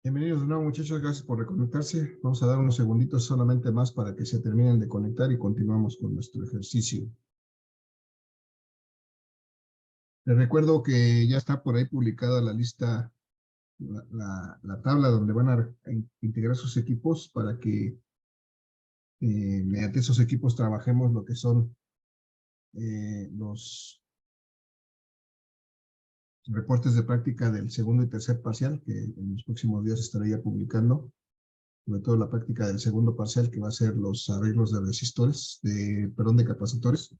Bienvenidos de nuevo, muchachos. Gracias por reconectarse. Vamos a dar unos segunditos solamente más para que se terminen de conectar y continuamos con nuestro ejercicio. Les recuerdo que ya está por ahí publicada la lista, la tabla donde van a integrar sus equipos para que mediante esos equipos trabajemos lo que son los reportes de práctica del segundo y tercer parcial, que en los próximos días estaré ya publicando. Sobre todo la práctica del segundo parcial, que va a ser los arreglos de resistores, de capacitores.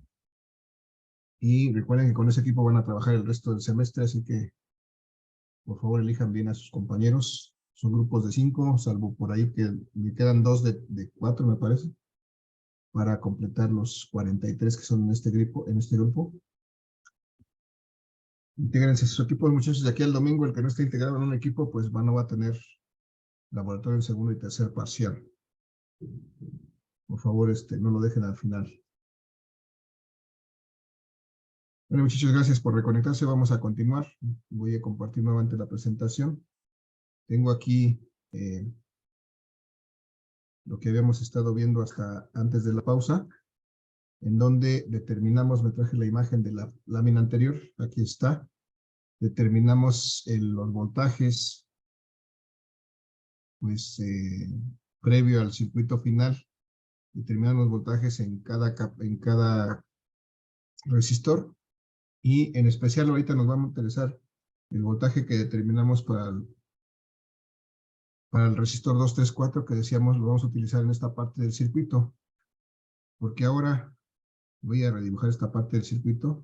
Y recuerden que con ese equipo van a trabajar el resto del semestre, así que por favor elijan bien a sus compañeros. Son grupos de 5, salvo por ahí que me quedan 2 de 4, me parece, para completar los 43 que son en este grupo. Intégrense a sus equipos, muchachos, de aquí al domingo. El que no esté integrado en un equipo, pues no va a tener laboratorio en segundo y tercer parcial. Por favor, no lo dejen al final. Bueno, muchachos, gracias por reconectarse. Vamos a continuar. Voy a compartir nuevamente la presentación. Tengo aquí lo que habíamos estado viendo hasta antes de la pausa, en donde determinamos, me traje la imagen de la lámina anterior, aquí está, determinamos los voltajes, pues previo al circuito final, determinamos los voltajes en cada resistor, y en especial ahorita nos va a interesar el voltaje que determinamos para el resistor 234, que decíamos lo vamos a utilizar en esta parte del circuito, porque ahora voy a redibujar esta parte del circuito.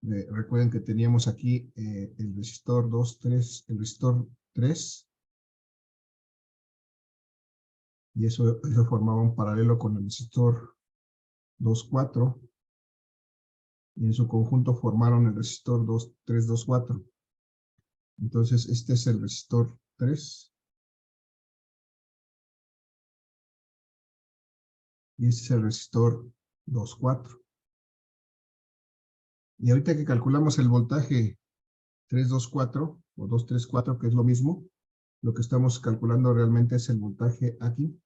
Recuerden que teníamos aquí el resistor 3, y eso formaba un paralelo con el resistor 2,4, y en su conjunto formaron el resistor 3,2,4. Entonces este es el resistor 3, y este es el resistor 2,4. Y ahorita que calculamos el voltaje 3,2,4 o 2,3,4, que es lo mismo, lo que estamos calculando realmente es el voltaje aquí,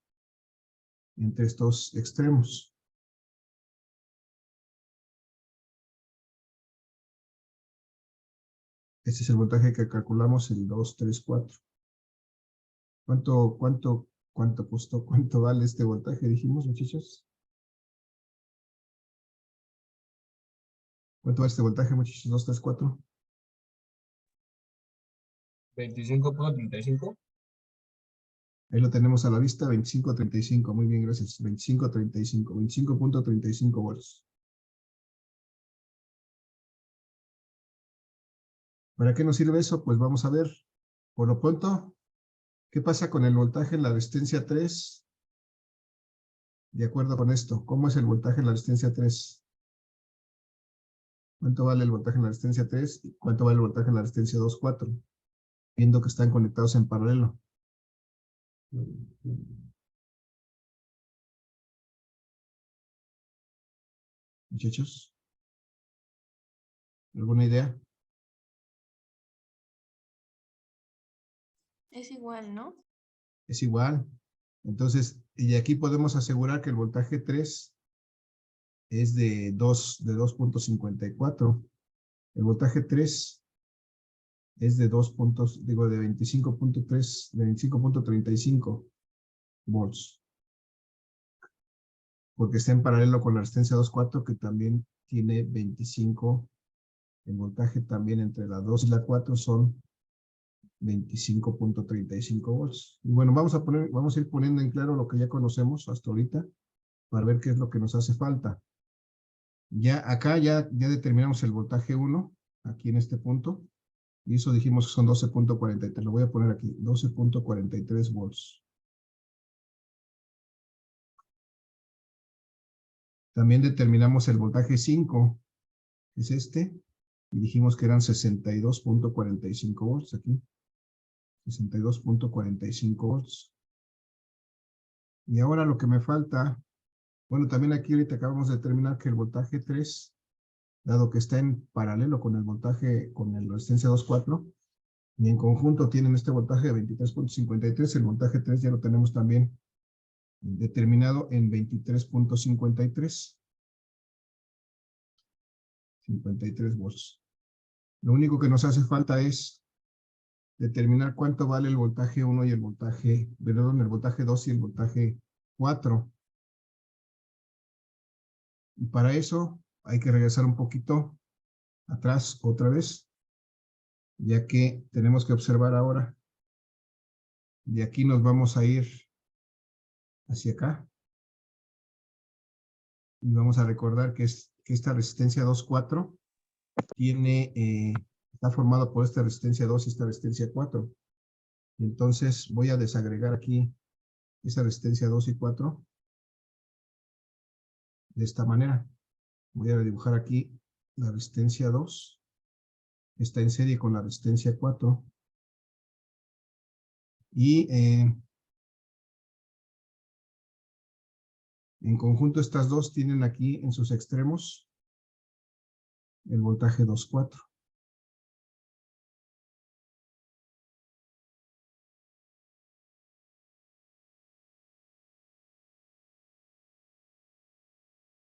entre estos extremos. Este es el voltaje que calculamos, el 2,3,4. ¿Cuánto costó? ¿Cuánto vale este voltaje? Dijimos, muchachos. ¿Cuánto vale este voltaje, muchachos? 2,3,4. 25.35. Ahí lo tenemos a la vista, 25.35. Muy bien, gracias. 25.35, 25.35 volts. ¿Para qué nos sirve eso? Pues vamos a ver. Por lo pronto, ¿qué pasa con el voltaje en la resistencia 3? De acuerdo con esto, ¿cómo es el voltaje en la resistencia 3? ¿Cuánto vale el voltaje en la resistencia 3? ¿Y cuánto vale el voltaje en la resistencia 2,4? Viendo que están conectados en paralelo. Muchachos, ¿alguna idea? Es igual, ¿no? Es igual. Entonces, y aquí podemos asegurar que el voltaje 3 es de 2.54. El voltaje 3 es de 25.3, de 25.35 volts. Porque está en paralelo con la resistencia 2,4, que también tiene 25. El voltaje también entre la 2 y la 4 son 25.35 volts. Y bueno, vamos a ir poniendo en claro lo que ya conocemos hasta ahorita, para ver qué es lo que nos hace falta. Acá ya determinamos el voltaje 1, aquí en este punto, y eso dijimos que son 12.43, lo voy a poner aquí, 12.43 volts. También determinamos el voltaje 5, que es este, y dijimos que eran 62.45 volts aquí, 62.45 volts. Y ahora lo que me falta, bueno, también aquí ahorita acabamos de determinar que el voltaje 3, dado que está en paralelo con el voltaje, con la resistencia 2,4, Y en conjunto tienen este voltaje de 23.53. El voltaje 3 ya lo tenemos también determinado en 23.53. 53 volts. Lo único que nos hace falta es determinar cuánto vale el voltaje 1 y el voltaje, perdón, el voltaje 2 y el voltaje 4. Y para eso hay que regresar un poquito atrás otra vez, ya que tenemos que observar ahora. De aquí nos vamos a ir hacia acá. Y vamos a recordar que esta resistencia 2,4 está formada por esta resistencia 2 y esta resistencia 4. Y entonces voy a desagregar aquí esa resistencia 2 y 4 de esta manera. Voy a dibujar aquí la resistencia 2. Está en serie con la resistencia 4. Y en conjunto estas dos tienen aquí en sus extremos el voltaje 2,4.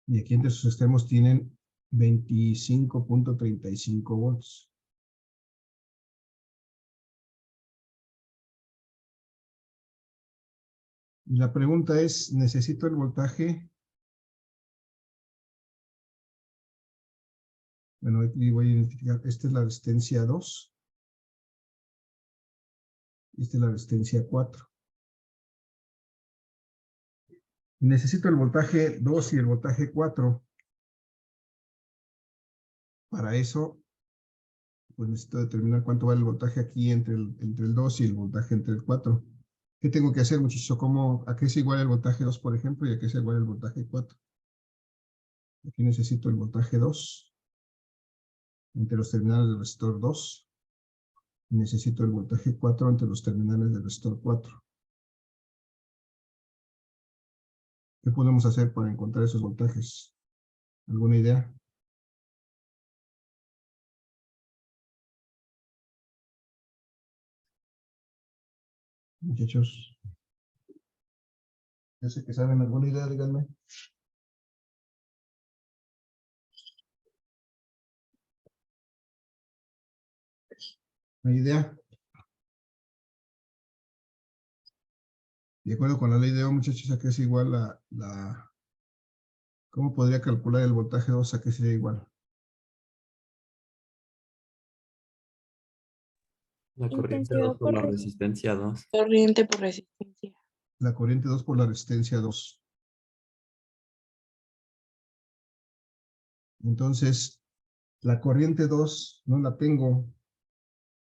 Y aquí entre sus extremos tienen 25.35 volts. Y la pregunta es, ¿necesito el voltaje? Bueno, aquí voy a identificar, esta es la resistencia 2. Esta es la resistencia 4. Y necesito el voltaje 2 y el voltaje 4. Para eso, pues necesito determinar cuánto vale el voltaje aquí entre el 2 y el voltaje entre el 4. ¿Qué tengo que hacer, muchachos? ¿A qué es igual el voltaje 2, por ejemplo, y a qué es igual el voltaje 4? Aquí necesito el voltaje 2 entre los terminales del resistor 2. Y necesito el voltaje 4 entre los terminales del resistor 4. ¿Qué podemos hacer para encontrar esos voltajes? ¿Alguna idea? Muchachos, yo sé que saben alguna idea, díganme. ¿Una idea? De acuerdo con la ley de Ohm, muchachos, ¿a qué es igual ¿cómo podría calcular el voltaje 2? ¿A qué sería igual? La corriente Intensidad 2 por la resistencia 2. corriente por resistencia. La corriente 2 por la resistencia 2. Entonces, la corriente 2 no la tengo.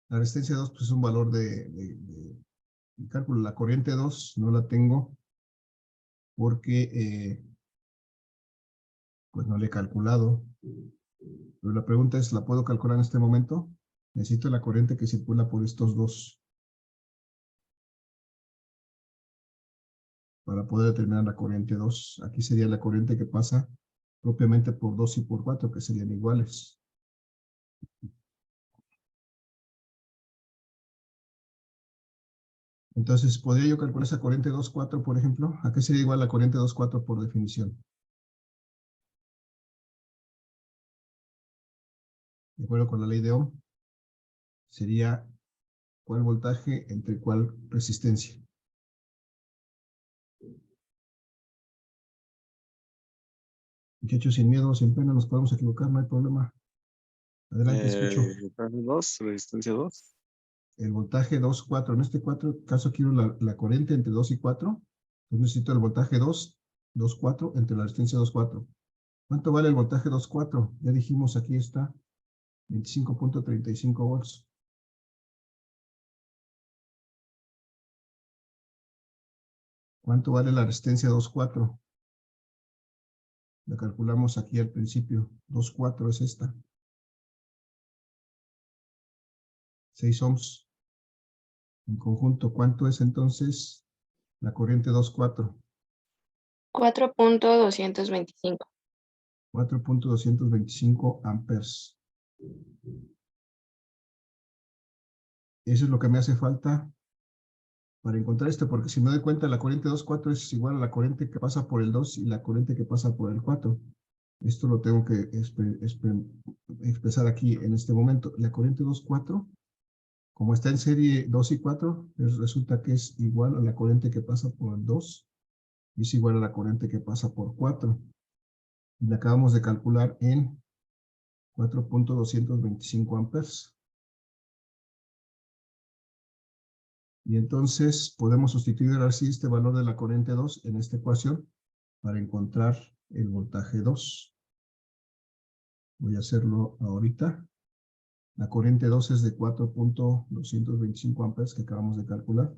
La resistencia 2 pues, es un valor de cálculo. La corriente 2 no la tengo porque pues no le he calculado. Pero la pregunta es, ¿la puedo calcular en este momento? Necesito la corriente que circula por estos dos para poder determinar la corriente 2. Aquí sería la corriente que pasa propiamente por 2 y por 4, que serían iguales. Entonces, ¿podría yo calcular esa corriente 2,4, por ejemplo? ¿A qué sería igual la corriente 2,4 por definición? De acuerdo con la ley de Ohm, sería cuál voltaje entre cuál resistencia. Muchachos, sin miedo, sin pena, nos podemos equivocar, no hay problema. Adelante, escucho. Voltaje 2, resistencia 2. El voltaje 2,4. En este caso quiero la corriente entre 2 y 4. Entonces necesito el voltaje 2,4 entre la resistencia 2,4. ¿Cuánto vale el voltaje 2,4? Ya dijimos, aquí está, 25.35 volts. ¿Cuánto vale la resistencia 2,4? La calculamos aquí al principio. 2,4 es esta. 6 ohms. En conjunto, ¿cuánto es entonces la corriente 2,4? 4.225. 4.225 amperes. Eso es lo que me hace falta para encontrar esto, porque si me doy cuenta, la corriente 2,4 es igual a la corriente que pasa por el 2 y la corriente que pasa por el 4. Esto lo tengo que expresar aquí en este momento. La corriente 2,4, como está en serie 2 y 4, resulta que es igual a la corriente que pasa por el 2 y es igual a la corriente que pasa por 4. Y la acabamos de calcular en 4.225 amperes. Y entonces podemos sustituir así este valor de la corriente 2 en esta ecuación para encontrar el voltaje 2. Voy a hacerlo ahorita. La corriente 2 es de 4.225 amperes que acabamos de calcular.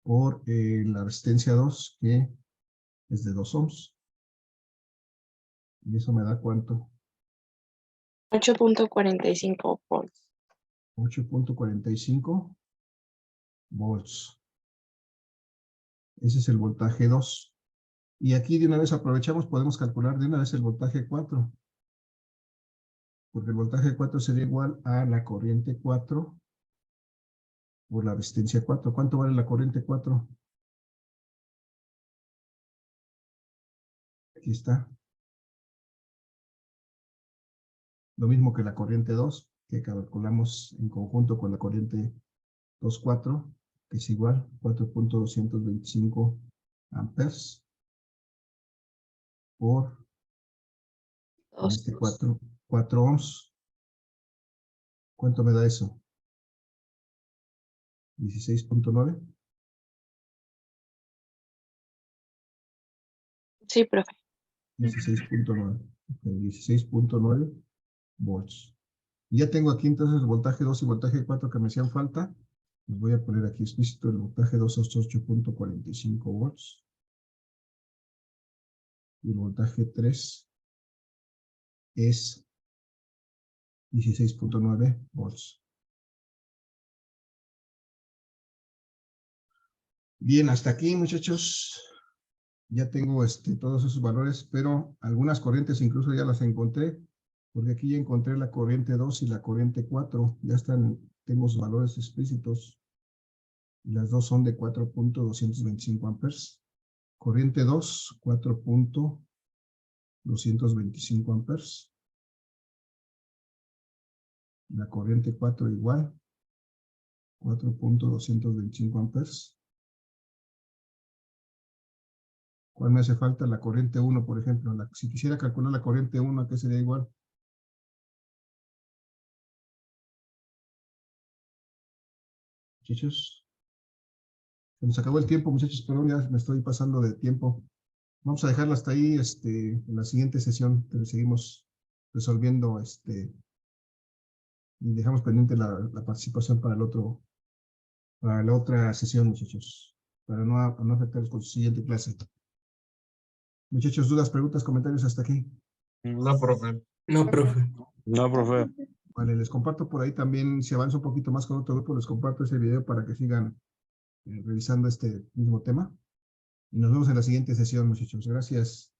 Por la resistencia 2 que es de 2 ohms. Y eso me da ¿cuánto? 8.45 volts. 8.45 volts. Ese es el voltaje 2. Y aquí de una vez aprovechamos, podemos calcular de una vez el voltaje 4. Porque el voltaje 4 sería igual a la corriente 4 por la resistencia 4. ¿Cuánto vale la corriente 4? Aquí está. Lo mismo que la corriente 2, que calculamos en conjunto con la corriente 2,4, que es igual 4.225 amperes por Dos. 4 ohms. ¿Cuánto me da eso? 16.9. Sí, profe. 16.9. 16.9 volts. Y ya tengo aquí entonces el voltaje 2 y voltaje 4 que me hacían falta. Les voy a poner aquí explícito el voltaje 2 es 8.45 volts. Y el voltaje 3 es 16.9 volts. Bien, hasta aquí, muchachos. Ya tengo todos esos valores, pero algunas corrientes incluso ya las encontré, porque aquí ya encontré la corriente 2 y la corriente 4. Ya están, tenemos valores explícitos. Y las dos son de 4.225 amperes. Corriente 2, 4.225 amperes. La corriente 4 igual, 4.225 amperes. ¿Cuál me hace falta? La corriente 1, por ejemplo. Si quisiera calcular la corriente 1, ¿a qué sería igual? Muchachos. Se nos acabó el tiempo, muchachos, perdón, ya me estoy pasando de tiempo. Vamos a dejarlo hasta ahí, en la siguiente sesión, que seguimos resolviendo, y dejamos pendiente la participación para la otra sesión, muchachos, para no afectarlos con su siguiente clase. Muchachos, dudas, preguntas, comentarios hasta aquí. No, profe. No, profe. No, profe. Vale, les comparto por ahí también, si avanzo un poquito más con otro grupo, les comparto ese video para que sigan revisando este mismo tema. Y nos vemos en la siguiente sesión, muchachos. Gracias.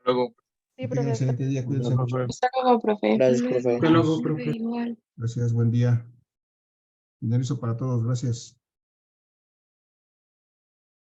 Luego. Sí, Que tengan un profe. excelente día, cuídense mucho. Hasta luego, profe. Gracias, profe. Hasta luego, profe. Igual. Gracias, buen día. Finalizo para todos, gracias.